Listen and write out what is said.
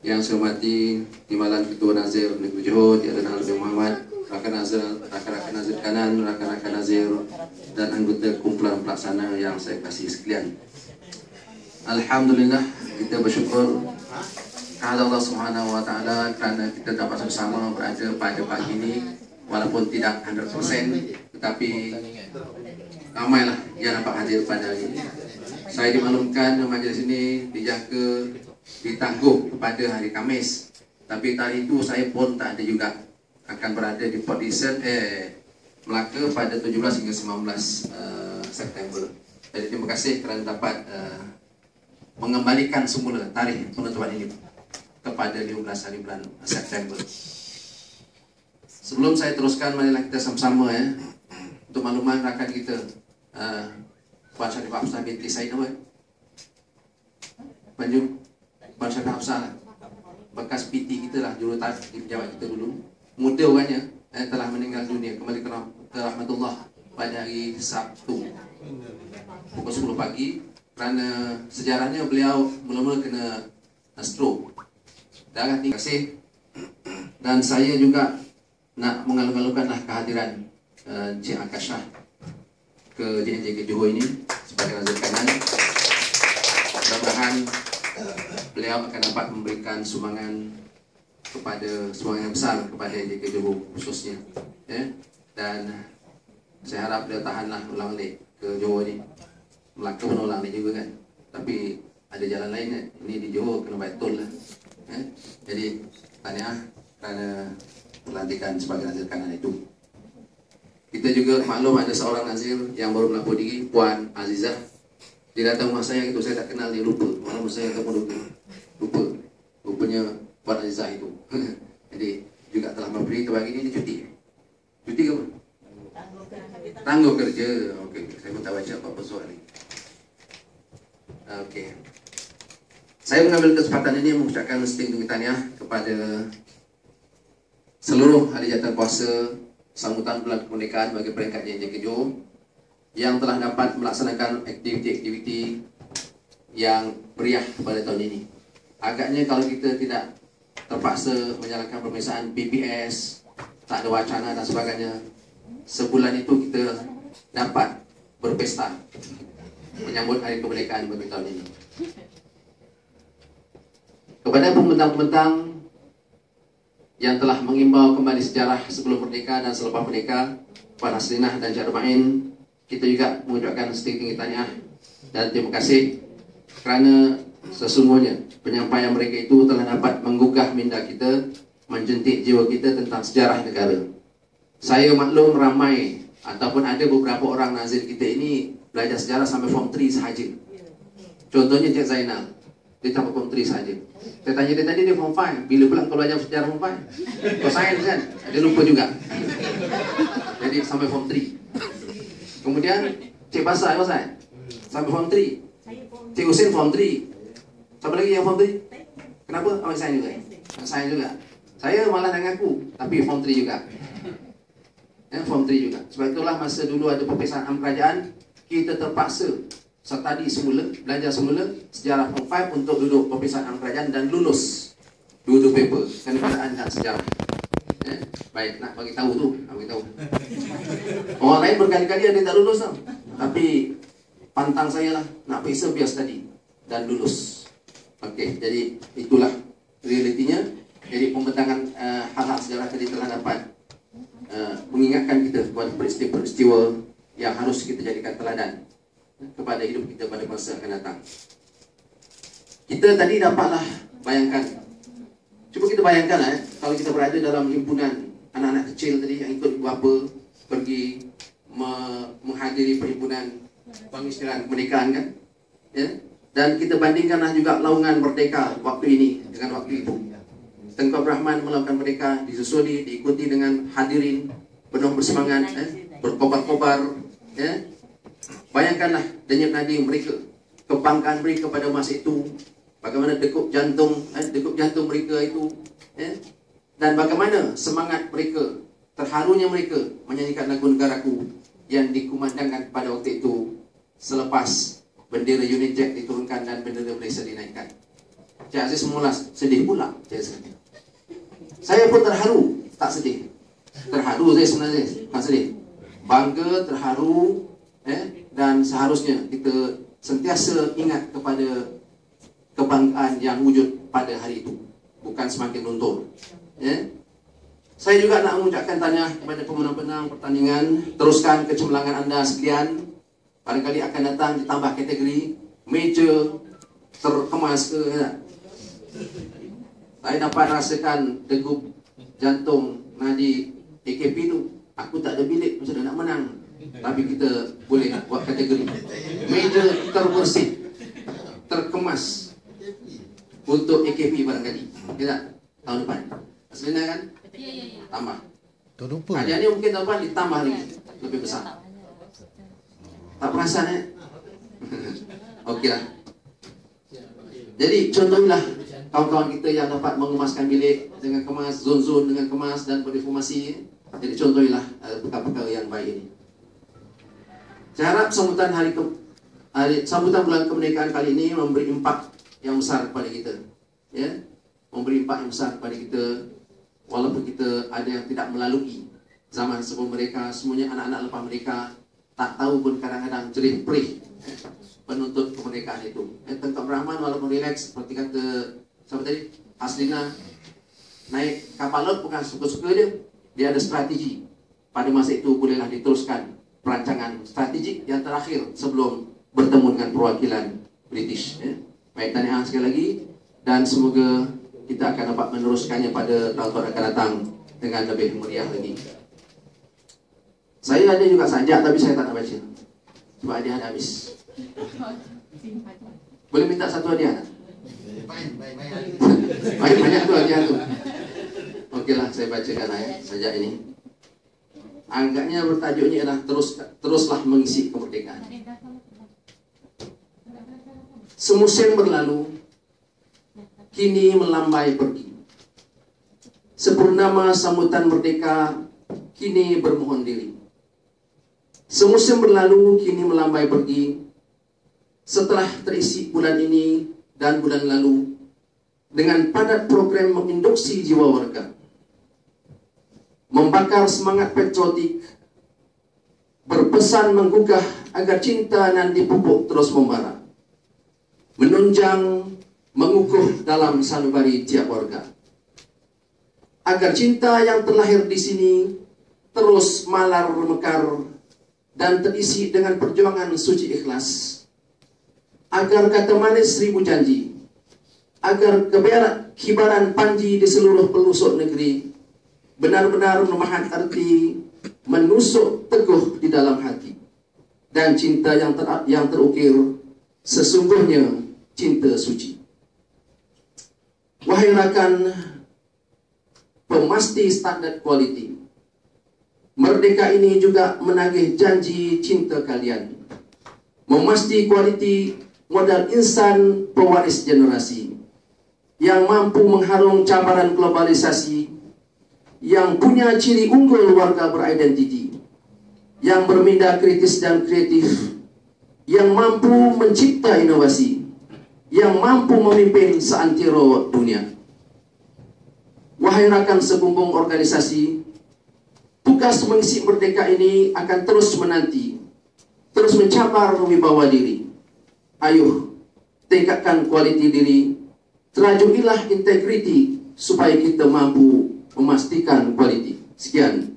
Yang saya hormati Timbalan Ketua Nazir Negeri Johor, Tiada Nabi Muhammad, rakan-rakan Nazir Kanan, rakan-rakan Nazir dan anggota kumpulan pelaksana yang saya kasih sekalian. Alhamdulillah, kita bersyukur kepada Allah Subhanahu Wa Taala kerana kita dapat bersama berada pada pagi ini, walaupun tidak 100%, tetapi ramailah yang dapat hadir pada hari ini. Saya dimaklumkan majlis ini dijangka ditangguh pada hari Khamis, tapi hari itu saya pun tak ada juga, akan berada di Port Dickson Melaka pada 17 hingga 19 September. Jadi terima kasih kerana dapat mengembalikan semula tarikh penutupan ini kepada 15 hari bulan September. Sebelum saya teruskan, marilah kita sama-sama untuk makluman rakan kita Puan Sharifah Hafsah binti Said apa? Puan Sharifah Hafsah lah, bekas PT kita lah, jurutarikh di pejabat kita dulu. Muda orangnya telah meninggal dunia, kembali ke rahmatullah pada hari Sabtu pukul 10 pagi. Kerana sejarahnya beliau mula-mula kena stroke, darah tinggi. Terima kasih. Dan saya juga nak mengalu-alukanlah kehadiran Encik Akashah ke JNJ Johor ini sebagai Nazir Kanan. Mudah-mudahan beliau akan dapat memberikan sumbangan yang besar kepada JK Johor khususnya, dan saya harap beliau tahanlah ulang alik ke Johor ni. Melaka pun ulang alik juga kan, tapi ada jalan lain kan. Ini di Johor kena baik tol lah. Jadi tahniah kerana pelantikan sebagai Nazir Kanan itu. Kita juga maklum ada seorang Nazir yang baru melapor diri, Puan Azizah. Dia datang rumah saya itu, saya tak kenal dia, lupa. Malam saya ataupun lupa. Rupanya Puan Azizah itu. Jadi juga telah memberi pagi ini dia cuti. Cuti ke apa? Tangguh kerja. Okey, saya pun tak baca apa-apa soal ni. Okey. Saya mengambil kesempatan ini mengucapkan setinggi tahniah kepada seluruh ahli jawatan kuasa sambutan bulan kemerdekaan bagi peringkat JNJ Johor yang telah dapat melaksanakan aktiviti-aktiviti yang meriah pada tahun ini. Agaknya kalau kita tidak terpaksa menjalankan pemeriksaan PPS, tak ada wacana dan sebagainya, sebulan itu kita dapat berpesta menyambut hari kemerdekaan bagi tahun ini. Kepada pembentang-pembentang yang telah mengimbau kembali sejarah sebelum merdeka dan selepas merdeka, Puan Haslinah dan Cik Rumain, kita juga mengucapkan setinggi tahniah dan terima kasih kerana sesungguhnya penyampaian mereka itu telah dapat menggugah minda kita, menjentik jiwa kita tentang sejarah negara. Saya maklum ramai ataupun ada beberapa orang Nazir kita ini belajar sejarah sampai form 3 sahaja. Contohnya Cik Zainal, dia sampai form 3 sahaja. Saya tanya dia tadi, dia form 5. Bila pula kau belajar sejarah form 5? Kau sains kan? Dia lupa juga. Jadi sampai form 3. Kemudian Cik Basar, sampai form 3. Cik Husin form 3. Siapa lagi yang form 3? Kenapa? Awak sains juga? Sains juga. Saya malah nak ngaku, tapi form 3 juga. Form 3 juga. Sebab itulah masa dulu ada perpisahan am kerajaan, kita terpaksa study semula, belajar semula sejarah form 5 untuk duduk perpisahan am kerajaan dan lulus dua-dua paper kenegaraan dan sejarah. Baik, nak bagi tahu tu, nak bagi tahu. Orang lain berkali-kali ada tak lulus tau. Tapi pantang saya lah, nak periksa biar study dan lulus. Okey, jadi itulah realitinya. Jadi pembentangan hal-hal sejarah tadi telah dapat mengingatkan kita kepada peristiwa-peristiwa yang harus kita jadikan teladan kepada hidup kita pada masa akan datang. Kita tadi dapatlah bayangkan, cuba kita bayangkan kalau kita berada dalam himpunan anak-anak kecil tadi yang ikut ibu bapa pergi menghadiri perhimpunan pengisytiharan kemerdekaan kan, dan kita bandingkanlah juga laungan merdeka waktu ini dengan waktu itu. Tengku Abdul Rahman melakukan merdeka disusuli, diikuti dengan hadirin penuh bersemangat, berkobar-kobar. Bayangkanlah denyut nadi mereka, kebanggaan mereka pada masa itu, bagaimana degup jantung mereka itu, dan bagaimana semangat mereka, terharunya mereka menyanyikan lagu Negaraku yang dikumandangkan pada waktu itu selepas bendera Unit Jack diturunkan dan bendera Malaysia dinaikkan. Cik Aziz mengulas, sedih pula. Saya pun terharu, tak sedih. Terharu saya sebenarnya, tak sedih. Bangga, terharu, dan seharusnya kita sentiasa ingat kepada kebanggaan yang wujud pada hari itu, bukan semakin luntur. Saya juga nak mengucapkan tahniah kepada pemenang-pemenang pertandingan. Teruskan kecemerlangan anda sekalian. Barangkali akan datang ditambah kategori meja terkemas ke. Saya dapat rasakan degup jantung nadi AKP tu. Aku tak ada bilik, macam mana nak menang. Tapi kita boleh buat kategori meja terbersih, terkemas untuk AKP barangkali. Ya tak? Tahun depan. Aslinya kan? Ya. Tambah. Hadiah ni mungkin tahun depan ditambah lagi, lebih besar. Tak perasan Okeylah. Jadi contohlah kawan-kawan kita yang dapat mengemaskan bilik dengan kemas, zon-zon dengan kemas dan berdeformasi. Jadi contohlah perkara-perkara yang baik ini. Saya harap sambutan sambutan bulan kemerdekaan kali ini memberi impak yang besar kepada kita. Memberi impak yang besar kepada kita, walaupun kita ada yang tidak melalui zaman sebelum mereka. Semuanya anak-anak lepas mereka tak tahu pun kadang-kadang jerih perih penuntut kemerdekaan itu. Tengku Abdul Rahman walaupun relax, seperti kata siapa tadi, Aslina, naik kapal laut bukan suka-suka dia ada strategi. Pada masa itu bolehlah diteruskan perancangan strategik yang terakhir sebelum bertemu dengan perwakilan British. Baik, tahniah sekali lagi, dan semoga kita akan dapat meneruskannya pada tahun-tahun akan datang dengan lebih meriah lagi. Saya ada juga sajak tapi saya tak nak baca sebab hadiah dah habis. Boleh minta satu hadiah tak? Banyak tu hadiah tu. Okeylah, saya bacakan sajak ini. Agaknya bertajuknya adalah teruslah mengisi kemerdekaan. Semusim berlalu, kini melambai pergi. Sepurnama sambutan merdeka kini bermohon diri. Semusim berlalu, kini melambai pergi. Setelah terisi bulan ini dan bulan lalu dengan padat program menginduksi jiwa warga, membakar semangat patriotik, berpesan menggugah agar cinta nan dipupuk terus membara, menunjang, mengukuh dalam sanubari tiap warga, agar cinta yang terlahir di sini terus malar mekar dan terisi dengan perjuangan suci ikhlas, agar kata manis seribu janji, agar kibaran panji di seluruh pelosok negeri benar-benar memahat arti, menusuk teguh di dalam hati, dan cinta yang terukir sesungguhnya cinta suci. Wahai rakan pemasti standar kualiti, merdeka ini juga menagih janji cinta kalian, memasti kualiti modal insan pewaris generasi yang mampu mengharung cabaran globalisasi, yang punya ciri unggul warga beridentiti, yang berminda kritis dan kreatif, yang mampu mencipta inovasi, yang mampu memimpin seantero dunia. Wahai rakan sebumbung organisasi, tugas mengisi merdeka ini akan terus menanti, terus mencabar wibawa diri. Ayuh, tingkatkan kualiti diri, terajuilah integriti supaya kita mampu memastikan kualiti. Sekian.